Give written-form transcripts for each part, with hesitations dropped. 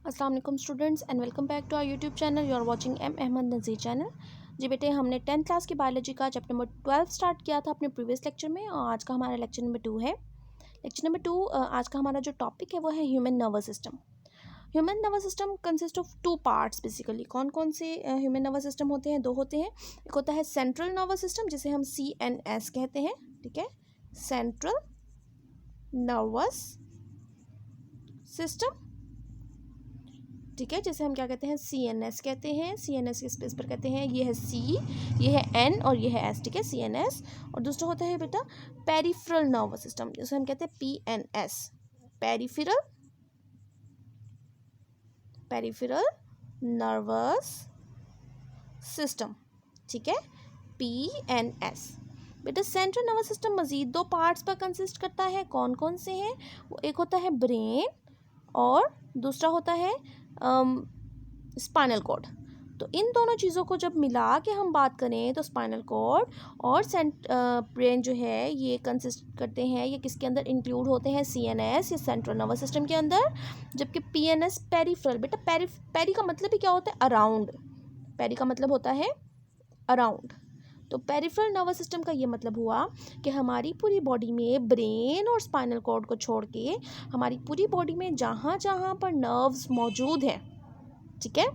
अस्सलाम वालेकुम students and welcome back to our YouTube channel. You are watching M Ahmad Nazir channel. जी बेटे, हमने 10th क्लास की बायोलॉजी का चैप्टर नंबर 12 स्टार्ट किया था अपने प्रीवियस लेक्चर में, और आज का हमारा लेक्चर नंबर 2 है। लेक्चर नंबर 2, आज का हमारा जो टॉपिक है वो है human nervous system. Human nervous system consist of 2 parts basically. कौन कौन से ह्यूमन नर्वस सिस्टम होते हैं? 2 होते हैं। एक होता है सेंट्रल नर्वस सिस्टम, जिसे हम CNS कहते हैं, ठीक है, सेंट्रल नर्वस सिस्टम, ठीक है, जैसे हम क्या कहते हैं, CNS कहते हैं। CNS के स्पेस पर कहते हैं, ये है C, ये है N और ये है S, ठीक है, CNS। और दूसरा होता है बेटा पेरिफेरल नर्वस सिस्टम, जिसे हम कहते हैं PNS, पेरिफेरल नर्वस सिस्टम, ठीक है, PNS। बेटा सेंट्रल नर्वस सिस्टम मजीद 2 पार्ट्स पर कंसिस्ट करता है। कौन कौन से हैं? वो एक होता है ब्रेन और दूसरा होता है स्पाइनल कॉर्ड। तो इन दोनों चीज़ों को जब मिला के हम बात करें तो स्पाइनल कॉर्ड और ब्रेन जो है ये कंसिस्ट करते हैं, ये किसके अंदर इंक्लूड होते हैं? CNS या सेंट्रल नर्वस सिस्टम के अंदर। जबकि PNS पेरिफेरल। बेटा पेरी का मतलब ही क्या होता है? अराउंड। पेरी का मतलब होता है अराउंड। तो पेरिफेरल नर्वस सिस्टम का ये मतलब हुआ कि हमारी पूरी बॉडी में ब्रेन और स्पाइनल कॉर्ड को छोड़ के हमारी पूरी बॉडी में जहाँ जहाँ पर नर्व्स मौजूद हैं, ठीक है,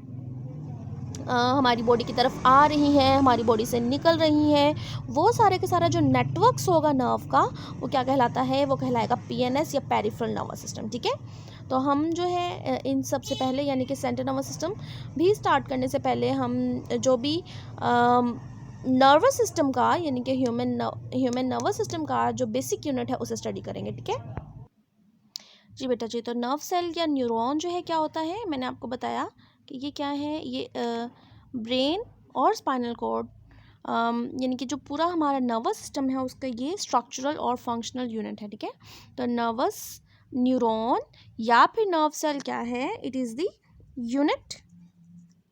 हमारी बॉडी की तरफ आ रही हैं, हमारी बॉडी से निकल रही हैं, वो सारे के सारा जो नेटवर्क्स होगा नर्व का, वो क्या कहलाता है? वो कहलाएगा PNS या पेरिफेरल नर्वस सिस्टम, ठीक है। तो हम जो है इन सब से पहले यानी कि सेंट्रल नर्वस सिस्टम भी स्टार्ट करने से पहले हम जो भी नर्वस सिस्टम का यानी कि ह्यूमन नर्वस सिस्टम का जो बेसिक यूनिट है उसे स्टडी करेंगे, ठीक है। जी बेटा जी, तो नर्व सेल या न्यूरॉन जो है क्या होता है? मैंने आपको बताया कि ये क्या है, ये ब्रेन और स्पाइनल कॉर्ड यानी कि जो पूरा हमारा नर्वस सिस्टम है उसका ये स्ट्रक्चरल और फंक्शनल यूनिट है, ठीक है। तो नर्वस न्यूरॉन या फिर नर्व सेल क्या है? It is the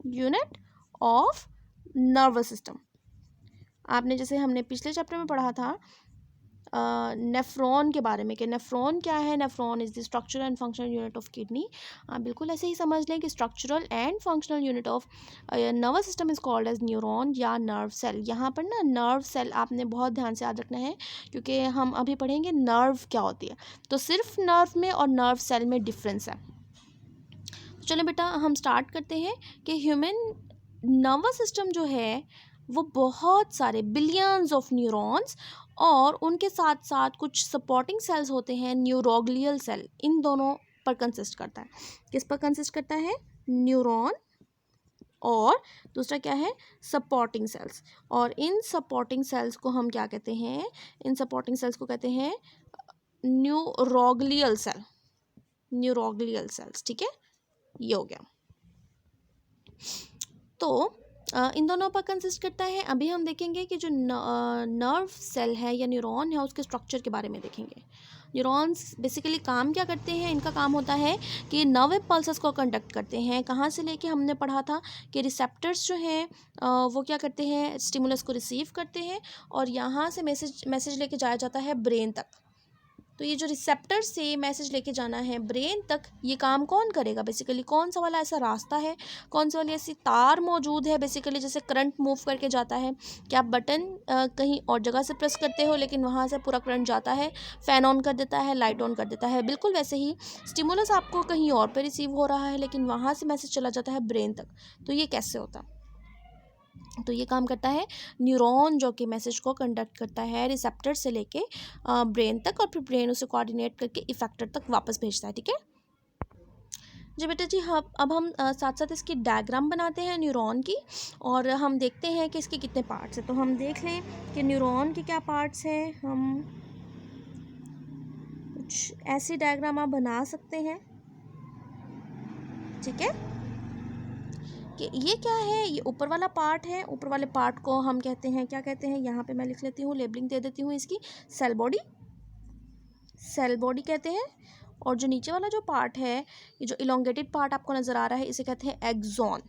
unit of nervous system. आपने जैसे हमने पिछले चैप्टर में पढ़ा था नेफ्रॉन के बारे में कि नेफ्रॉन क्या है? Nephron is the structural and functional unit of kidney. आप बिल्कुल ऐसे ही समझ लें कि structural and functional unit of nervous system is called as neuron या नर्व सेल। यहाँ पर ना नर्व सेल आपने बहुत ध्यान से याद रखना है, क्योंकि हम अभी पढ़ेंगे नर्व क्या होती है। तो सिर्फ नर्व में और नर्व सेल में डिफरेंस है। तो चलो बेटा हम स्टार्ट करते हैं कि ह्यूमन नर्वस सिस्टम जो है वो बहुत सारे बिलियंस ऑफ न्यूरॉन्स और उनके साथ साथ कुछ सपोर्टिंग सेल्स होते हैं, न्यूरोग्लियल सेल, इन दोनों पर कंसिस्ट करता है। किस पर कंसिस्ट करता है? न्यूरॉन और दूसरा क्या है? Supporting sales. और इन सपोर्टिंग सेल्स को हम क्या कहते हैं? इन सपोर्टिंग सेल्स को कहते हैं न्यूरोग्लियल सेल्स, ठीक है, ये हो गया। तो इन दोनों पर कंसिस्ट करता है। अभी हम देखेंगे कि जो नर्व सेल है या न्यूरॉन है उसके स्ट्रक्चर के बारे में देखेंगे। न्यूरॉन्स बेसिकली काम क्या करते हैं? इनका काम होता है कि नर्व इम्पल्सेस को कंडक्ट करते हैं। कहाँ से लेके हमने पढ़ा था कि रिसेप्टर्स जो हैं वो क्या करते हैं? स्टिमुलस को रिसीव करते हैं और यहाँ से मैसेज लेके जाया जाता है ब्रेन तक। तो ये जो रिसेप्टर से मैसेज लेके जाना है ब्रेन तक, ये काम कौन करेगा? बेसिकली कौन सा वाला ऐसा रास्ता है, कौन सा वाली ऐसी तार मौजूद है बेसिकली जैसे करंट मूव करके जाता है कि आप बटन कहीं और जगह से प्रेस करते हो लेकिन वहाँ से पूरा करंट जाता है, फ़ैन ऑन कर देता है, लाइट ऑन कर देता है। बिल्कुल वैसे ही स्टिमुलस आपको कहीं और पे रिसीव हो रहा है लेकिन वहाँ से मैसेज चला जाता है ब्रेन तक। तो ये कैसे होता? तो ये काम करता है न्यूरॉन, जो कि मैसेज को कंडक्ट करता है रिसेप्टर से लेके ब्रेन तक, और फिर ब्रेन उसे कोऑर्डिनेट करके इफेक्टर तक वापस भेजता है, ठीक है जी बेटा जी। हाँ, अब हम साथ साथ इसकी डायग्राम बनाते हैं न्यूरॉन की, और हम देखते हैं कि इसके कितने पार्ट्स हैं। तो हम देख लें कि न्यूरॉन के क्या पार्ट्स हैं। हम कुछ ऐसी डायग्राम आप बना सकते हैं, ठीक है, कि ये क्या है? ये ऊपर वाला पार्ट है। ऊपर वाले पार्ट को हम कहते हैं, क्या कहते हैं? यहाँ पे मैं लिख लेती हूँ, लेबलिंग दे देती हूँ इसकी, सेल बॉडी कहते हैं। और जो नीचे वाला जो पार्ट है, ये जो इलोंगेटेड पार्ट आपको नज़र आ रहा है, इसे कहते हैं एक्सॉन।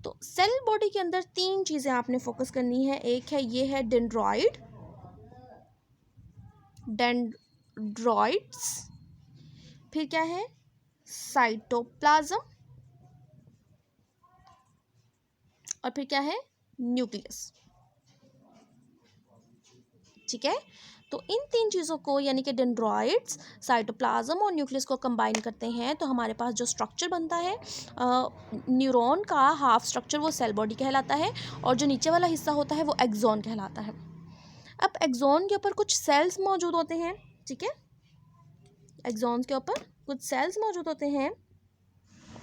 तो सेल बॉडी के अंदर 3 चीज़ें आपने फोकस करनी है। एक है, ये है डेंड्रॉइड्स, फिर क्या है? साइटोप्लाज्म और फिर क्या है, न्यूक्लियस। ठीक है, तो इन तीन चीज़ों को यानी कि डेंड्रॉइड्स, साइटोप्लाज्म और न्यूक्लियस को कंबाइन करते हैं तो हमारे पास जो स्ट्रक्चर बनता है न्यूरॉन का हाफ स्ट्रक्चर वो सेल बॉडी कहलाता है और जो नीचे वाला हिस्सा होता है वो एक्सॉन कहलाता है। अब एक्सॉन के ऊपर कुछ सेल्स मौजूद होते हैं। ठीक है, एक्सॉन के ऊपर कुछ सेल्स मौजूद होते हैं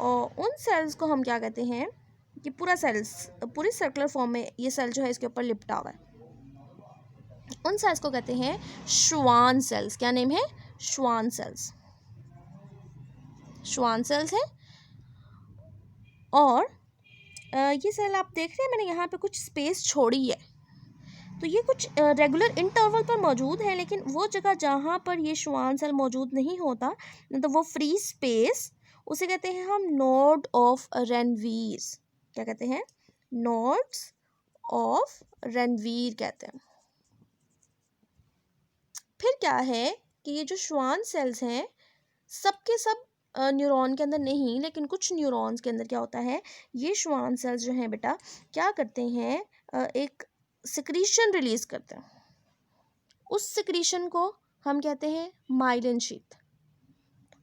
और उन सेल्स को हम क्या कहते हैं कि पूरा सेल्स पूरी सर्कुलर फॉर्म में ये सेल जो है इसके ऊपर लिपटा हुआ है, उन सेल्स को कहते हैं श्वान सेल्स। क्या नेम है, श्वान सेल्स। श्वान सेल्स है। और ये सेल आप देख रहे हैं मैंने यहाँ पे कुछ स्पेस छोड़ी है, तो ये कुछ रेगुलर इंटरवल पर मौजूद है, लेकिन वो जगह जहाँ पर ये श्वान सेल मौजूद नहीं होता तो वो फ्री स्पेस, उसे कहते हैं हम नोड ऑफ रेनवीर। क्या कहते हैं, नोड्स ऑफ रेनवीर कहते हैं। फिर क्या है कि ये जो श्वान सेल्स हैं सबके सब न्यूरॉन के अंदर नहीं, लेकिन कुछ न्यूरॉन्स के अंदर क्या होता है, ये श्वान सेल्स जो हैं बेटा क्या करते हैं, एक सिक्रीशन रिलीज करते हैं। उस सिक्रीशन को हम कहते हैं माइलिन शीथ।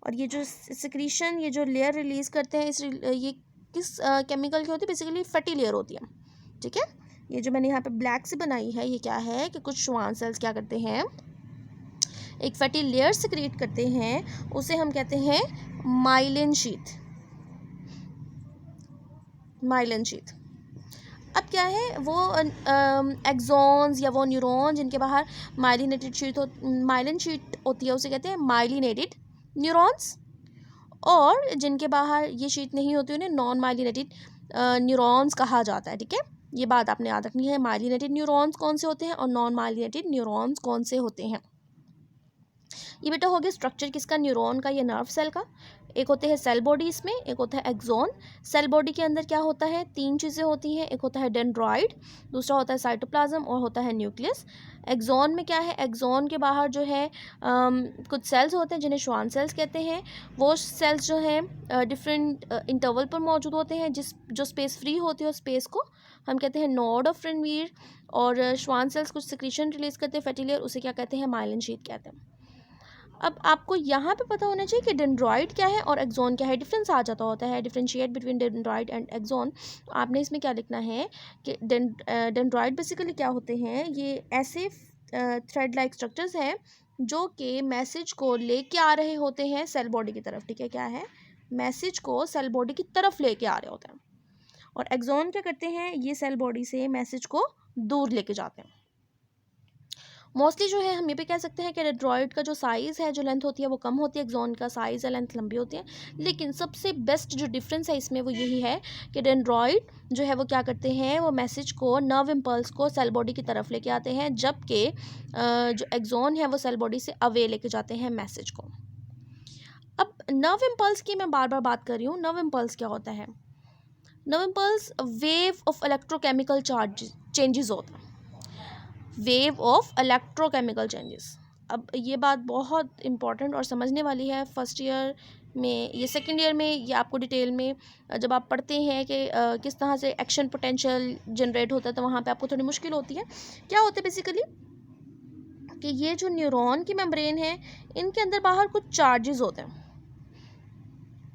और ये जो सिक्रीशन, ये जो लेयर रिलीज करते हैं ये किस केमिकल की होती है, बेसिकली फैटी लेयर होती है। ठीक है, ये जो मैंने यहाँ पे ब्लैक से बनाई है ये क्या है कि कुछ श्वान सेल्स क्या करते हैं, एक फैटी लेयर सिक्रीट करते हैं, उसे हम कहते हैं माइलिन शीथ। Myelin sheath. अब क्या है, वो एक्सॉन्स या वो न्यूरॉन जिनके बाहर माइलिनेटेड शीट माइलिन शीट होती है उसे कहते हैं माइलिनेटेड न्यूरॉन्स, और जिनके बाहर ये शीट नहीं होती उन्हें नॉन माइलिनेटेड न्यूरॉन्स कहा जाता है। ठीक है, ये बात आपने याद रखनी है, माइलिनेटेड न्यूरॉन्स कौन से होते हैं और नॉन माइलिनेटेड न्यूरॉन्स कौन से होते हैं। ये बेटा हो गया स्ट्रक्चर किसका, न्यूरॉन का, ये नर्व सेल का। एक होते हैं सेल बॉडी, इसमें एक होता है एक्सॉन। सेल बॉडी के अंदर क्या होता है, तीन चीज़ें होती हैं, एक होता है डेंड्रॉइड, दूसरा होता है साइटोप्लाज्म और होता है न्यूक्लियस। एक्सॉन में क्या है, एक्सॉन के बाहर जो है कुछ सेल्स होते हैं जिन्हें श्वान सेल्स कहते हैं। वो सेल्स जो हैं डिफरेंट इंटरवल पर मौजूद होते हैं, जो स्पेस फ्री होती है उस स्पेस को हम कहते हैं नोड ऑफ रेनवीर। और श्वान सेल्स कुछ सिक्रीशन रिलीज करते हैं फैटी लेयर, उसे क्या कहते हैं, माइलिन शीथ कहते हैं। अब आपको यहाँ पे पता होना चाहिए कि डेंड्रॉइड क्या है और एक्सॉन क्या है, डिफरेंस आ जाता होता है, differentiate between dendroid and axon. तो आपने इसमें क्या लिखना है कि डेंड्रॉइड बेसिकली क्या होते हैं, ये ऐसे थ्रेड लाइक स्ट्रक्चर्स हैं जो कि मैसेज को लेके आ रहे होते हैं सेल बॉडी की तरफ। ठीक है, क्या है, मैसेज को सेल बॉडी की तरफ लेके आ रहे होते हैं। और एक्सॉन क्या करते हैं, ये सेल बॉडी से मैसेज को दूर लेके जाते हैं। मोस्टली जो है हम ये भी कह सकते हैं कि डेंड्रॉइड का जो साइज़ है, जो लेंथ होती है वो कम होती है, एक्सॉन का साइज़ या लेंथ लंबी होती है। लेकिन सबसे बेस्ट जो डिफरेंस है इसमें वो यही है कि डेंड्रॉइड जो है वो क्या करते हैं, वो मैसेज को, नर्व इम्पल्स को सेल बॉडी की तरफ लेके आते हैं, जबकि जो एक्सॉन है वो सेल बॉडी से अवे लेके जाते हैं मैसेज को। अब नर्व इम्पल्स की मैं बार बार बात कर रही हूँ, नर्व इम्पल्स क्या होता है, nerve impulse wave of electrochemical charge changes होता है, वेव ऑफ इलेक्ट्रोकेमिकल चेंजेस। अब ये बात बहुत इंपॉर्टेंट और समझने वाली है, फर्स्ट ईयर में, ये सेकेंड ईयर में, ये आपको डिटेल में जब आप पढ़ते हैं कि किस तरह से एक्शन पोटेंशियल जनरेट होता है तो वहाँ पे आपको थोड़ी मुश्किल होती है। क्या होता है बेसिकली कि ये जो न्यूरॉन की मेम्ब्रेन है इनके अंदर बाहर कुछ चार्जेस होते हैं।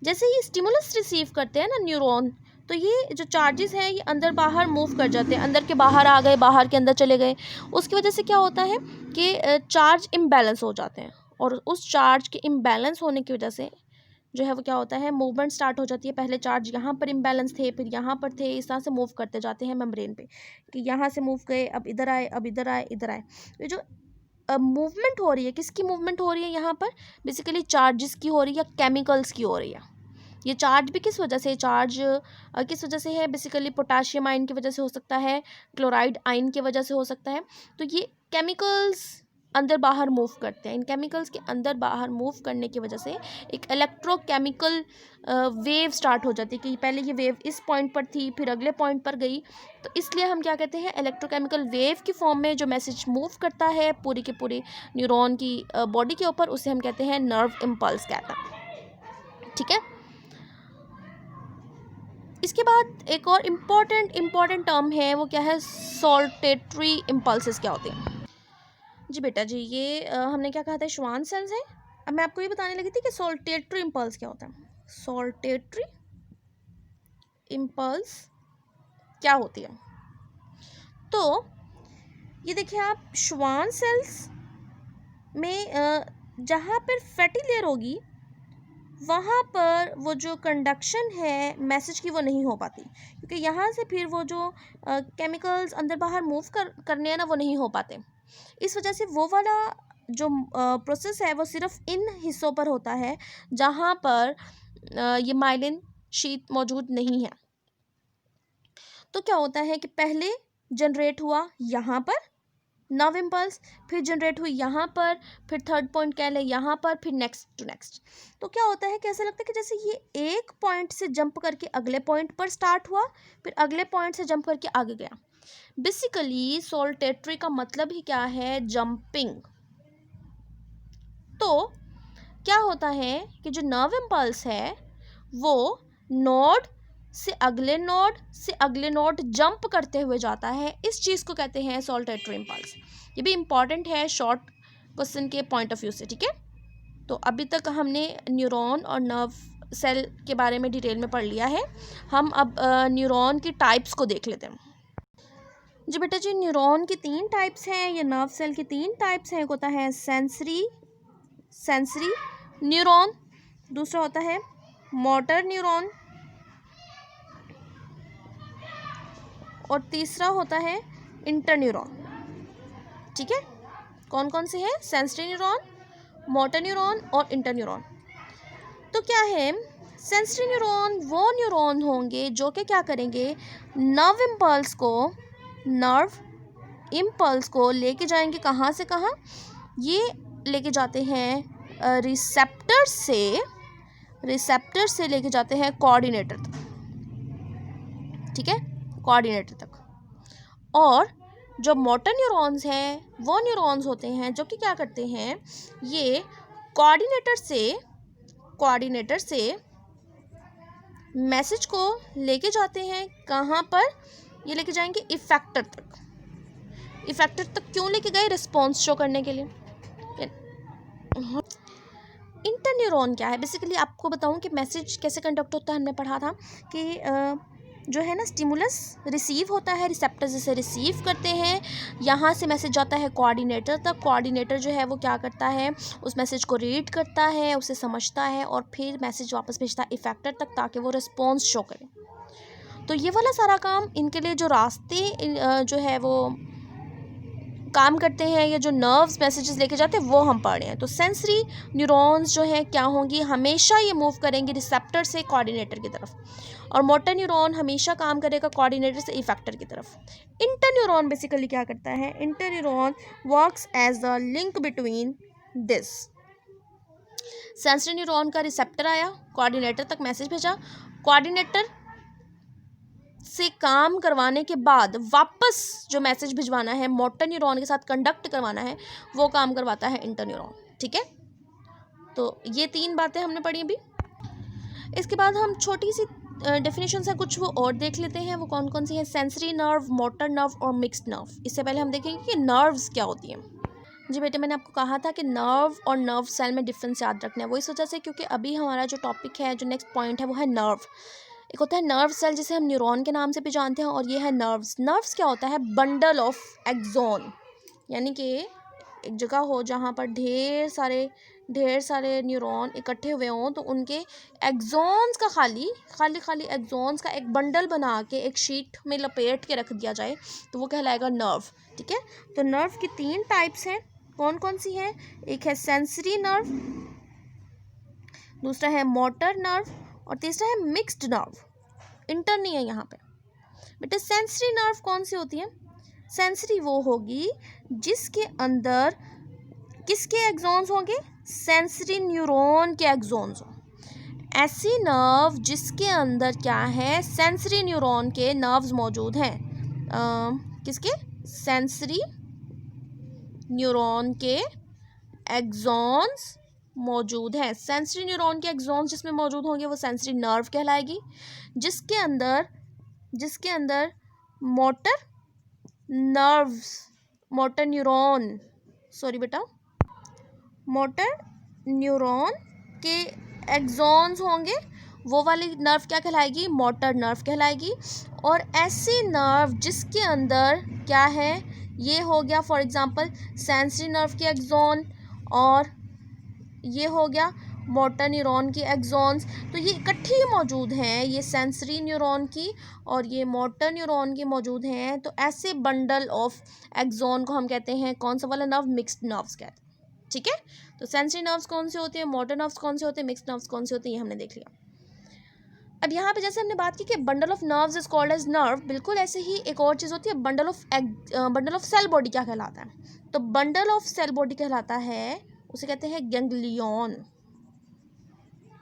जैसे ये स्टिमुलस रिसीव करते हैं ना न्यूरॉन, तो ये जो चार्जेस हैं ये अंदर बाहर मूव कर जाते हैं, अंदर के बाहर आ गए, बाहर के अंदर चले गए। उसकी वजह से क्या होता है कि चार्ज इम्बैलेंस हो जाते हैं, और उस चार्ज के इम्बैलेंस होने की वजह से जो है वो क्या होता है, मूवमेंट स्टार्ट हो जाती है। पहले चार्ज यहाँ पर इम्बैलेंस थे, फिर यहाँ पर थे, इस तरह से मूव करते जाते हैं मेम्ब्रेन पे, कि यहाँ से मूव गए, अब इधर आए, अब इधर आए, इधर आए। ये जो मूवमेंट हो रही है, किसकी मूवमेंट हो रही है यहाँ पर, बेसिकली चार्जेस की हो रही है या केमिकल्स की हो रही है। ये चार्ज भी किस वजह से, चार्ज किस वजह से है, बेसिकली पोटाशियम आयन की वजह से हो सकता है, क्लोराइड आयन की वजह से हो सकता है। तो ये केमिकल्स अंदर बाहर मूव करते हैं, इन केमिकल्स के अंदर बाहर मूव करने की वजह से एक इलेक्ट्रोकेमिकल वेव स्टार्ट हो जाती है, कि पहले ये वेव इस पॉइंट पर थी फिर अगले पॉइंट पर गई, तो इसलिए हम क्या कहते हैं, इलेक्ट्रोकेमिकल वेव की फॉर्म में जो मैसेज मूव करता है पूरी की पूरी न्यूरॉन की बॉडी के ऊपर, उसे हम कहते हैं नर्व इम्पल्स कहते हैं। ठीक है। इसके बाद एक और इम्पॉर्टेंट टर्म है, वो क्या है, सॉल्टेटरी इम्पल्सेस क्या होते हैं। जी बेटा जी, ये हमने क्या कहा था, श्वान सेल्स है। अब मैं आपको ये बताने लगी थी कि सॉल्टेटरी इम्पल्स क्या होता है। सॉल्टेटरी इम्पल्स क्या होती है, तो ये देखिए आप, श्वान सेल्स में जहाँ पर फैटी लेयर होगी वहाँ पर वो जो कंडक्शन है मैसेज की वो नहीं हो पाती, क्योंकि यहाँ से फिर वो जो केमिकल्स अंदर बाहर मूव करने हैं ना, वो नहीं हो पाते। इस वजह से वो वाला जो प्रोसेस है वो सिर्फ इन हिस्सों पर होता है जहाँ पर ये माइलिन शीट मौजूद नहीं है। तो क्या होता है कि पहले जनरेट हुआ यहाँ पर नर्व इम्पल्स, फिर जनरेट हुई यहाँ पर, फिर थर्ड पॉइंट कह लें यहाँ पर, फिर नेक्स्ट टू नेक्स्ट। तो क्या होता है कि ऐसा लगता है कि जैसे ये एक पॉइंट से जंप करके अगले पॉइंट पर स्टार्ट हुआ, फिर अगले पॉइंट से जंप करके आगे गया। बेसिकली सॉल्टेटरी का मतलब ही क्या है, जंपिंग। तो क्या होता है कि जो नर्व इम्पल्स है वो नोड से अगले नोड जंप करते हुए जाता है, इस चीज़ को कहते हैं सॉल्टेटरी इम्पल्स। ये भी इम्पॉर्टेंट है शॉर्ट क्वेश्चन के पॉइंट ऑफ व्यू से, ठीक है। तो अभी तक हमने न्यूरॉन और नर्व सेल के बारे में डिटेल में पढ़ लिया है। हम अब न्यूरॉन की टाइप्स को देख लेते हैं। जी बेटा जी, न्यूरॉन की 3 टाइप्स हैं, ये नर्व सेल की 3 टाइप्स हैं। एक होता है सेंसरी न्यूरॉन, दूसरा होता है मोटर न्यूरॉन, और तीसरा होता है इंटरन्यूरॉन। ठीक है, कौन कौन से हैं, सेंसरी न्यूरॉन, मोटर न्यूरॉन और इंटरन्यूरॉन। तो क्या है, सेंसरी न्यूरॉन वो न्यूरॉन होंगे जो कि क्या करेंगे, नर्व इम्पल्स को लेके जाएंगे कहाँ से कहाँ, ये लेके जाते हैं रिसेप्टर से लेके जाते हैं कोऑर्डिनेटर तक। ठीक है, कोऑर्डिनेटर तक। और जो मोटर न्यूरॉन्स हैं वो न्यूरॉन्स होते हैं जो कि क्या करते हैं, ये कोऑर्डिनेटर से मैसेज को लेके जाते हैं कहाँ पर, ये लेके जाएंगे इफेक्टर तक। क्यों लेके गए, रिस्पॉन्स शो करने के लिए। इंटरन्यूरॉन क्या है, बेसिकली आपको बताऊं कि मैसेज कैसे कंडक्ट होता है। हमने पढ़ा था कि जो है ना, स्टिमुलस रिसीव होता है, रिसेप्टर से रिसीव करते हैं, यहाँ से मैसेज जाता है कोऑर्डिनेटर तक। कोऑर्डिनेटर जो है वो क्या करता है, उस मैसेज को रीड करता है, उसे समझता है और फिर मैसेज वापस भेजता है इफेक्टर तक ताकि वो रिस्पॉन्स शो करे। तो ये वाला सारा काम, इनके लिए जो रास्ते जो है वो काम करते हैं, या जो नर्व्स मैसेजेस लेके जाते हैं, वो हम पढ़ रहे हैं। तो सेंसरी न्यूरॉन्स जो है क्या होंगी, हमेशा ये मूव करेंगे रिसेप्टर से कोऑर्डिनेटर की तरफ, और मोटर न्यूरॉन हमेशा काम करेगा कोऑर्डिनेटर से इफेक्टर की तरफ। इंटरन्यूरॉन बेसिकली क्या करता है, interneuron works as the link between this. Sensory neuron का रिसेप्टर आया, कोऑर्डिनेटर तक मैसेज भेजा, कोऑर्डिनेटर से काम करवाने के बाद वापस जो मैसेज भिजवाना है, मोटर न्यूरॉन के साथ कंडक्ट करवाना है, वो काम करवाता है इंटरन्यूरॉन। ठीक है, तो ये 3 बातें हमने पढ़ी अभी। इसके बाद हम छोटी सी डेफिनेशन है कुछ वो और देख लेते हैं, वो कौन कौन सी है, सेंसरी नर्व, मोटर नर्व और मिक्स्ड नर्व। इससे पहले हम देखेंगे कि नर्व्स क्या होती हैं। जी बेटे, मैंने आपको कहा था कि नर्व और नर्व सेल में डिफरेंस याद रखना है। वो इस वजह से क्योंकि अभी हमारा जो टॉपिक है, जो नेक्स्ट पॉइंट है, वो है नर्व। एक होता है नर्व सेल जिसे हम न्यूरॉन के नाम से भी जानते हैं, और ये है नर्व्स क्या होता है, बंडल ऑफ एक्सॉन, यानी कि एक जगह हो जहाँ पर ढेर सारे न्यूरॉन इकट्ठे हुए हों, तो उनके एक्सॉन्स का खाली एक्सॉन्स का एक बंडल बना के एक शीट में लपेट के रख दिया जाए, तो वो कहलाएगा नर्व। ठीक है, तो नर्व की 3 टाइप्स हैं, कौन कौन सी हैं, एक है सेंसरी नर्व, दूसरा है मोटर नर्व और तीसरा है मिक्स्ड नर्व। इंटर नहीं है यहाँ पे बेटा। सेंसरी नर्व कौन सी होती है, सेंसरी वो होगी जिसके अंदर किसके एक्सॉन्स होंगे, सेंसरी न्यूरॉन के एक्सॉन्स हो। ऐसी नर्व जिसके अंदर क्या है, सेंसरी न्यूरॉन के नर्व्स मौजूद हैं, किसके, सेंसरी न्यूरॉन के एक्सॉन्स मौजूद है। सेंसरी न्यूरॉन के एक्सॉन्स जिसमें मौजूद होंगे वो सेंसरी नर्व कहलाएगी, जिसके अंदर motor nerves, motor neuron, sorry बेटा, मोटर न्यूरॉन के एक्सॉन्स होंगे, वो वाली नर्व क्या कहलाएगी, मोटर नर्व कहलाएगी। और ऐसी नर्व जिसके अंदर क्या है, ये हो गया फॉर एग्जांपल सेंसरी नर्व के एक्सॉन, और ये हो गया मोटर न्यूरॉन की एक्सॉन्स, तो ये इकट्ठी मौजूद हैं, ये सेंसरी न्यूरॉन की और ये मोटर न्यूरॉन की मौजूद हैं। तो ऐसे बंडल ऑफ एक्सॉन को हम कहते हैं कौन सा वाला नर्व, मिक्स्ड नर्व्स कहते हैं। ठीक है, तो सेंसरी नर्व्स कौन से होते हैं, मोटर नर्व्स कौन से होते हैं, मिक्स्ड नर्व्स कौन से होते हैं, ये हमने देख लिया। अब यहाँ पे जैसे हमने बात की कि bundle of nerves is called as nerve, बिल्कुल ऐसे ही एक और चीज़ होती है, बंडल ऑफ सेल बॉडी क्या कहलाता है, तो बंडल ऑफ सेल बॉडी कहलाता है, उसे कहते हैं गैंग्लियन,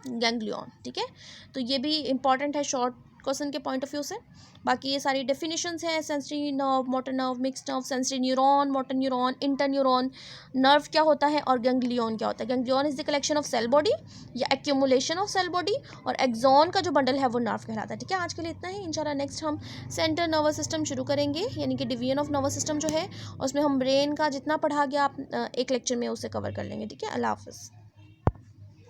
गैंग्लियन। ठीक है, तो ये भी इंपॉर्टेंट है शॉर्ट क्वेश्चन के पॉइंट ऑफ व्यू से। बाकी ये सारी डेफिनेशंस हैं, sensory nerve, motor nerve, mixed nerve, sensory neuron, motor neuron, inter neuron, nerve क्या होता है और गैंग्लियन क्या होता है। Ganglion is the collection of cell body या एक्यूमुलेशन ऑफ सेल बॉडी, और एक्सॉन का जो बंडल है वो नर्व कहलाता है। ठीक है, आज के लिए इतना ही, इंशाल्लाह नेक्स्ट हम सेंटर नर्वस सिस्टम शुरू करेंगे, यानी कि डिवीजन ऑफ नर्वस सिस्टम जो है उसमें हम ब्रेन का जितना पढ़ा गया आप एक लेक्चर में उसे कवर कर लेंगे। ठीक है, अल्लाह हाफिज़।